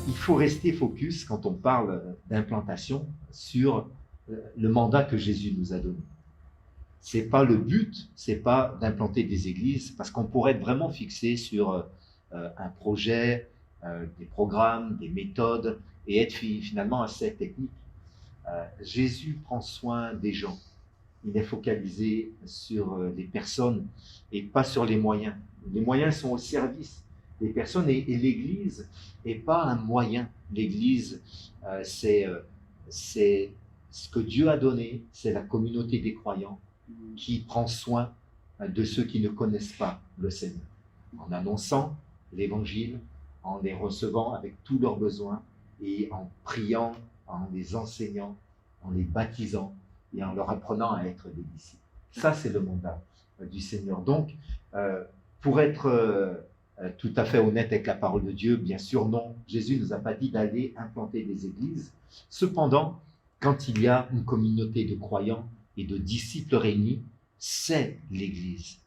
il faut rester focus quand on parle d'implantation sur le mandat que Jésus nous a donné. C'est pas le but, c'est pas d'implanter des églises, parce qu'on pourrait être vraiment fixé sur un projet, des programmes, des méthodes, et être finalement assez technique. Jésus prend soin des gens. Il est focalisé sur les personnes et pas sur les moyens. Les moyens sont au service des personnes et l'Église n'est pas un moyen. L'Église, c'est ce que Dieu a donné, c'est la communauté des croyants qui prend soin de ceux qui ne connaissent pas le Seigneur. En annonçant l'Évangile, en les recevant avec tous leurs besoins et en priant, en les enseignant, en les baptisant et en leur apprenant à être des disciples. Ça, c'est le mandat du Seigneur. Donc, pour être tout à fait honnête avec la parole de Dieu, bien sûr, non, Jésus ne nous a pas dit d'aller implanter des églises. Cependant, quand il y a une communauté de croyants et de disciples réunis, c'est l'Église.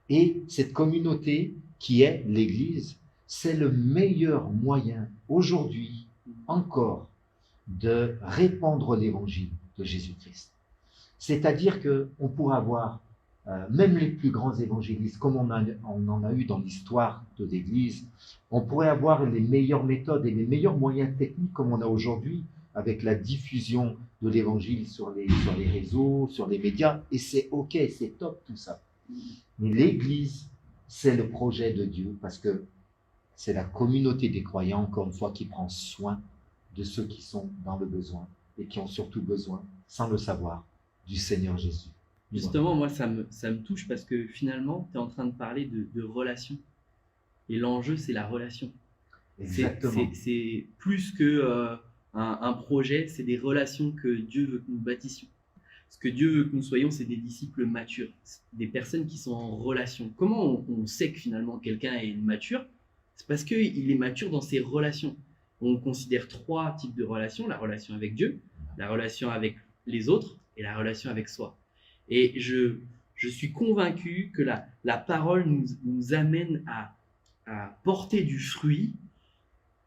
Et cette communauté qui est l'Église, c'est le meilleur moyen aujourd'hui encore de répandre l'Évangile de Jésus-Christ. C'est-à-dire qu'on pourrait avoir même les plus grands évangélistes, comme on en a eu dans l'histoire de l'Église, on pourrait avoir les meilleures méthodes et les meilleurs moyens techniques comme on a aujourd'hui avec la diffusion de l'Évangile sur les réseaux, sur les médias, et c'est ok, c'est top tout ça. Mais l'Église, c'est le projet de Dieu, parce que c'est la communauté des croyants, encore une fois, qui prend soin de ceux qui sont dans le besoin et qui ont surtout besoin, sans le savoir, du Seigneur Jésus. Justement, moi, ça me touche parce que finalement, tu es en train de parler de relation. Et l'enjeu, c'est la relation. Exactement. C'est plus que un projet, c'est des relations que Dieu veut que nous bâtissions. Ce que Dieu veut que nous soyons, c'est des disciples matures, des personnes qui sont en relation. Comment on sait que finalement quelqu'un est mature? C'est parce qu'il est mature dans ses relations. On considère 3 types de relations: la relation avec Dieu, la relation avec les autres et la relation avec soi. Et je suis convaincu que la parole nous amène à porter du fruit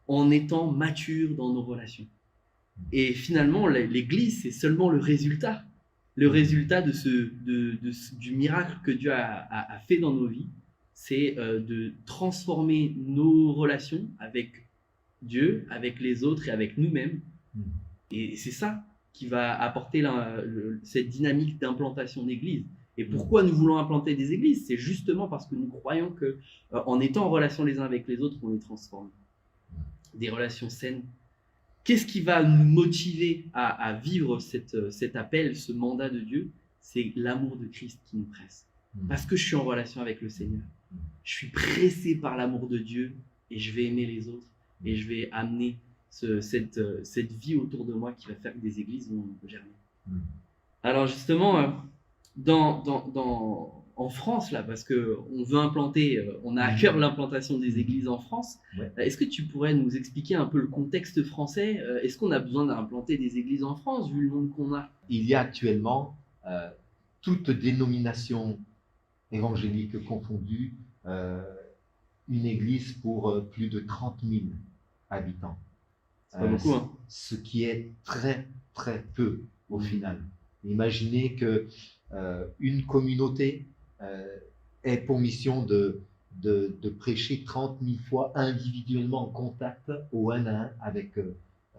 en étant mature dans nos relations. Et finalement, l'Église, c'est seulement le résultat du miracle que Dieu a fait dans nos vies. C'est de transformer nos relations avec Dieu, avec les autres et avec nous-mêmes. Et c'est ça qui va apporter cette dynamique d'implantation d'église. Et pourquoi nous voulons implanter des églises? C'est justement parce que nous croyons que, en étant en relation les uns avec les autres, on les transforme. Des relations saines. Qu'est-ce qui va nous motiver à vivre cet appel, ce mandat de Dieu? C'est l'amour de Christ qui nous presse. Parce que je suis en relation avec le Seigneur. Je suis pressé par l'amour de Dieu et je vais aimer les autres et je vais amener cette vie autour de moi qui va faire que des églises vont germer. Alors justement, en France, là, parce qu'on veut implanter, on a à cœur l'implantation des églises en France, est-ce que tu pourrais nous expliquer un peu le contexte français? Est-ce qu'on a besoin d'implanter des églises en France, vu le monde qu'on a? Il y a actuellement, toute dénomination évangélique confondue, une église pour plus de 30 000 habitants. C'est pas beaucoup, hein. Ce qui est très, très peu au final. Imaginez que une communauté ait pour mission de prêcher 30 000 fois individuellement en contact au 1 à 1 avec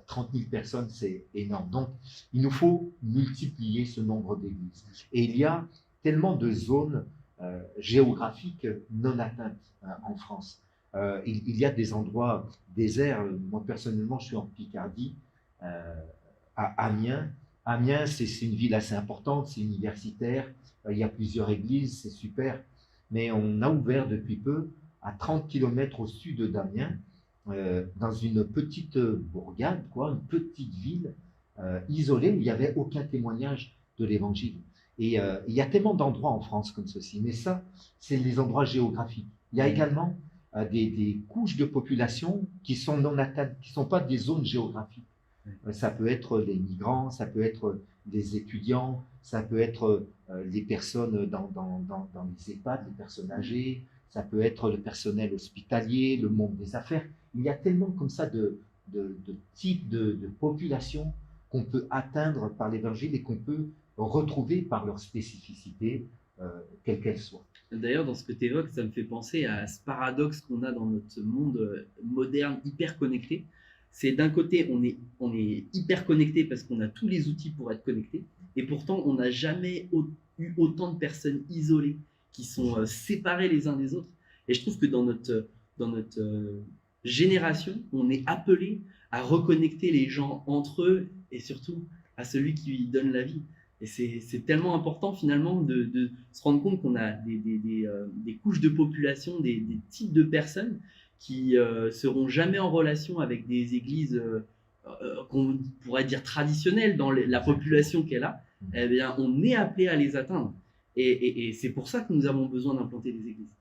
30 000 personnes, c'est énorme. Donc, il nous faut multiplier ce nombre d'églises. Et il y a tellement de zones géographiques non atteintes en France. Il y a des endroits déserts. Moi, personnellement, je suis en Picardie, à Amiens. Amiens, c'est une ville assez importante, c'est universitaire. Il y a plusieurs églises, c'est super. Mais on a ouvert depuis peu, à 30 km au sud d'Amiens, dans une petite bourgade, une petite ville isolée où il n'y avait aucun témoignage de l'évangile. Et il y a tellement d'endroits en France comme ceci. Mais ça, c'est les endroits géographiques. Il y a également des couches de population qui sont non atteintes, qui ne sont pas des zones géographiques. Ça peut être les migrants, ça peut être les étudiants, ça peut être les personnes dans les EHPAD, les personnes âgées, ça peut être le personnel hospitalier, le monde des affaires. Il y a tellement comme ça de de types de populations qu'on peut atteindre par l'évangile et qu'on peut retrouver par leur spécificité, quelle qu'elle soit. D'ailleurs, dans ce que tu évoques, ça me fait penser à ce paradoxe qu'on a dans notre monde moderne, hyper connecté. C'est d'un côté, on est hyper connecté parce qu'on a tous les outils pour être connecté, et pourtant, on n'a jamais eu autant de personnes isolées qui sont séparées les uns des autres. Et je trouve que dans notre génération, on est appelé à reconnecter les gens entre eux et surtout à celui qui lui donne la vie. Et c'est tellement important finalement de se rendre compte qu'on a des couches de population, des types de personnes qui seront jamais en relation avec des églises qu'on pourrait dire traditionnelles dans la population qu'elle a. Eh bien, on est appelé à les atteindre. Et c'est pour ça que nous avons besoin d'implanter des églises.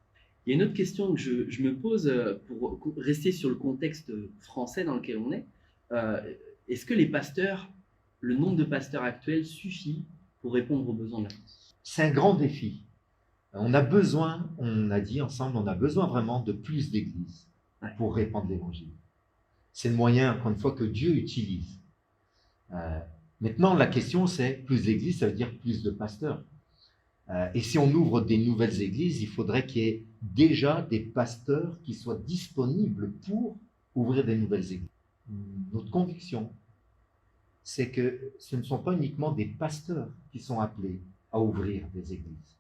Il y a une autre question que je me pose pour rester sur le contexte français dans lequel on est. Est-ce que le nombre de pasteurs actuels suffit pour répondre aux besoins de la France? C'est un grand défi. On a besoin, on a dit ensemble, on a besoin vraiment de plus d'églises pour répandre l'évangile. C'est le moyen, encore une fois, que Dieu utilise. Maintenant, la question, c'est plus d'églises, ça veut dire plus de pasteurs. Et si on ouvre des nouvelles églises, il faudrait qu'il y ait déjà des pasteurs qui soient disponibles pour ouvrir des nouvelles églises. Notre conviction, c'est que ce ne sont pas uniquement des pasteurs qui sont appelés à ouvrir des églises.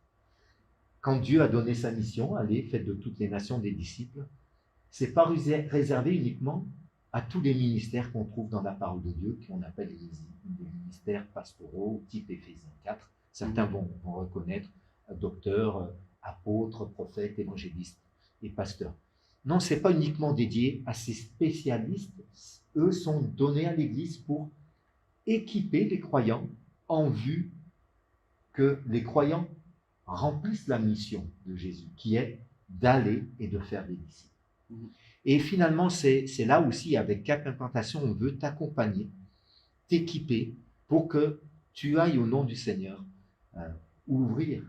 Quand Dieu a donné sa mission, allez, faites de toutes les nations des disciples, c'est pas réservé uniquement à tous les ministères qu'on trouve dans la parole de Dieu, qu'on appelle les ministères pastoraux, type Éphésiens 4. Certains vont reconnaître docteurs, apôtres, prophètes, évangélistes et pasteurs. Non, ce n'est pas uniquement dédié à ces spécialistes. Eux sont donnés à l'Église pour équiper les croyants en vue que les croyants remplissent la mission de Jésus, qui est d'aller et de faire des disciples. Et finalement, c'est là aussi, avec Cap Implantation, on veut t'accompagner, t'équiper pour que tu ailles au nom du Seigneur ouvrir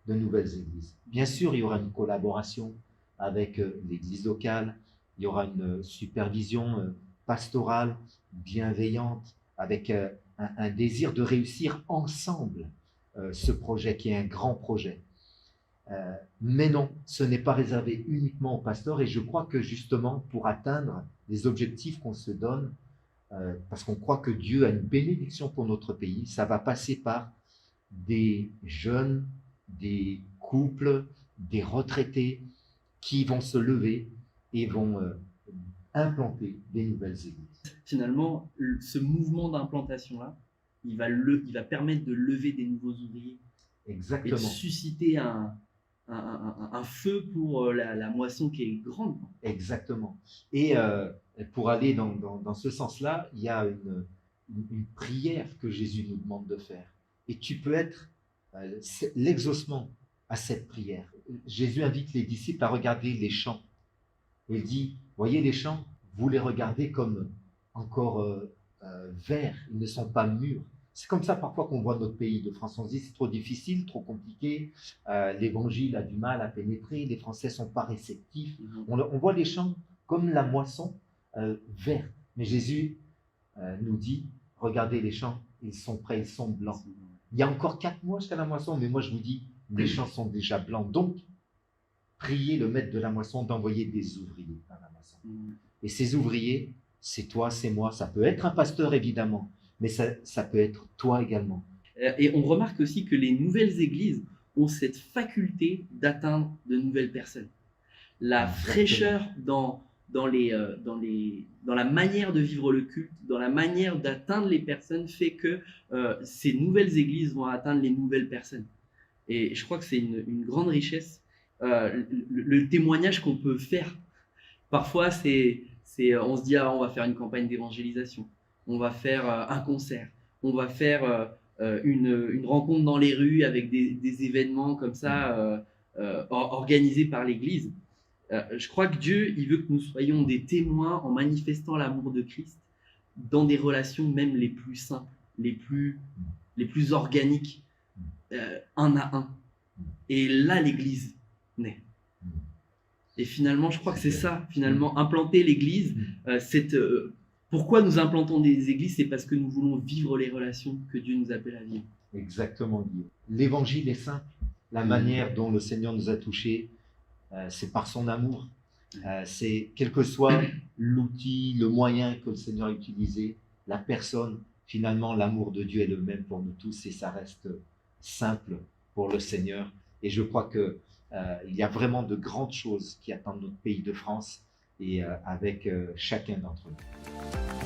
de nouvelles églises. Bien sûr, il y aura une collaboration avec l'église locale, il y aura une supervision pastorale bienveillante, avec un désir de réussir ensemble ce projet qui est un grand projet. Mais non, ce n'est pas réservé uniquement aux pasteurs, et je crois que justement pour atteindre les objectifs qu'on se donne, parce qu'on croit que Dieu a une bénédiction pour notre pays, ça va passer par des jeunes, des couples, des retraités qui vont se lever et vont implanter des nouvelles églises. Finalement, ce mouvement d'implantation-là, il va permettre de lever des nouveaux ouvriers. Exactement. Et de susciter un feu pour la moisson qui est grande. Exactement. Et pour aller dans ce sens-là, il y a une prière que Jésus nous demande de faire. Et tu peux être l'exaucement à cette prière. Jésus invite les disciples à regarder les champs. Il dit, voyez les champs, vous les regardez comme encore verts, ils ne sont pas mûrs. C'est comme ça parfois qu'on voit notre pays de France. On se dit c'est trop difficile, trop compliqué, l'évangile a du mal à pénétrer, les Français ne sont pas réceptifs. On voit les champs comme la moisson verte. Mais Jésus nous dit, regardez les champs, ils sont prêts, ils sont blancs. Il y a encore 4 mois jusqu'à la moisson, mais moi je vous dis, les champs sont déjà blancs. Donc, priez le maître de la moisson d'envoyer des ouvriers à la moisson. Et ces ouvriers, c'est toi, c'est moi. Ça peut être un pasteur évidemment, mais ça peut être toi également. Et on remarque aussi que les nouvelles églises ont cette faculté d'atteindre de nouvelles personnes. La fraîcheur dans la manière de vivre le culte, dans la manière d'atteindre les personnes, fait que ces nouvelles églises vont atteindre les nouvelles personnes. Et je crois que c'est une grande richesse. Le témoignage qu'on peut faire, parfois, on se dit, on va faire une campagne d'évangélisation, on va faire un concert, on va faire une rencontre dans les rues avec des événements comme ça organisés par l'Église. Je crois que Dieu, il veut que nous soyons des témoins en manifestant l'amour de Christ dans des relations même les plus simples, les plus organiques, un à un. Et là, l'Église naît. Et finalement, je crois que c'est ça, finalement, implanter l'Église, cette Pourquoi nous implantons des églises? C'est parce que nous voulons vivre les relations que Dieu nous appelle à vivre. Exactement, Guillaume. L'évangile est simple. La manière dont le Seigneur nous a touchés, c'est par son amour. C'est quel que soit l'outil, le moyen que le Seigneur a utilisé, la personne, finalement, l'amour de Dieu est le même pour nous tous et ça reste simple pour le Seigneur. Et je crois que il y a vraiment de grandes choses qui attendent notre pays de France et avec chacun d'entre nous.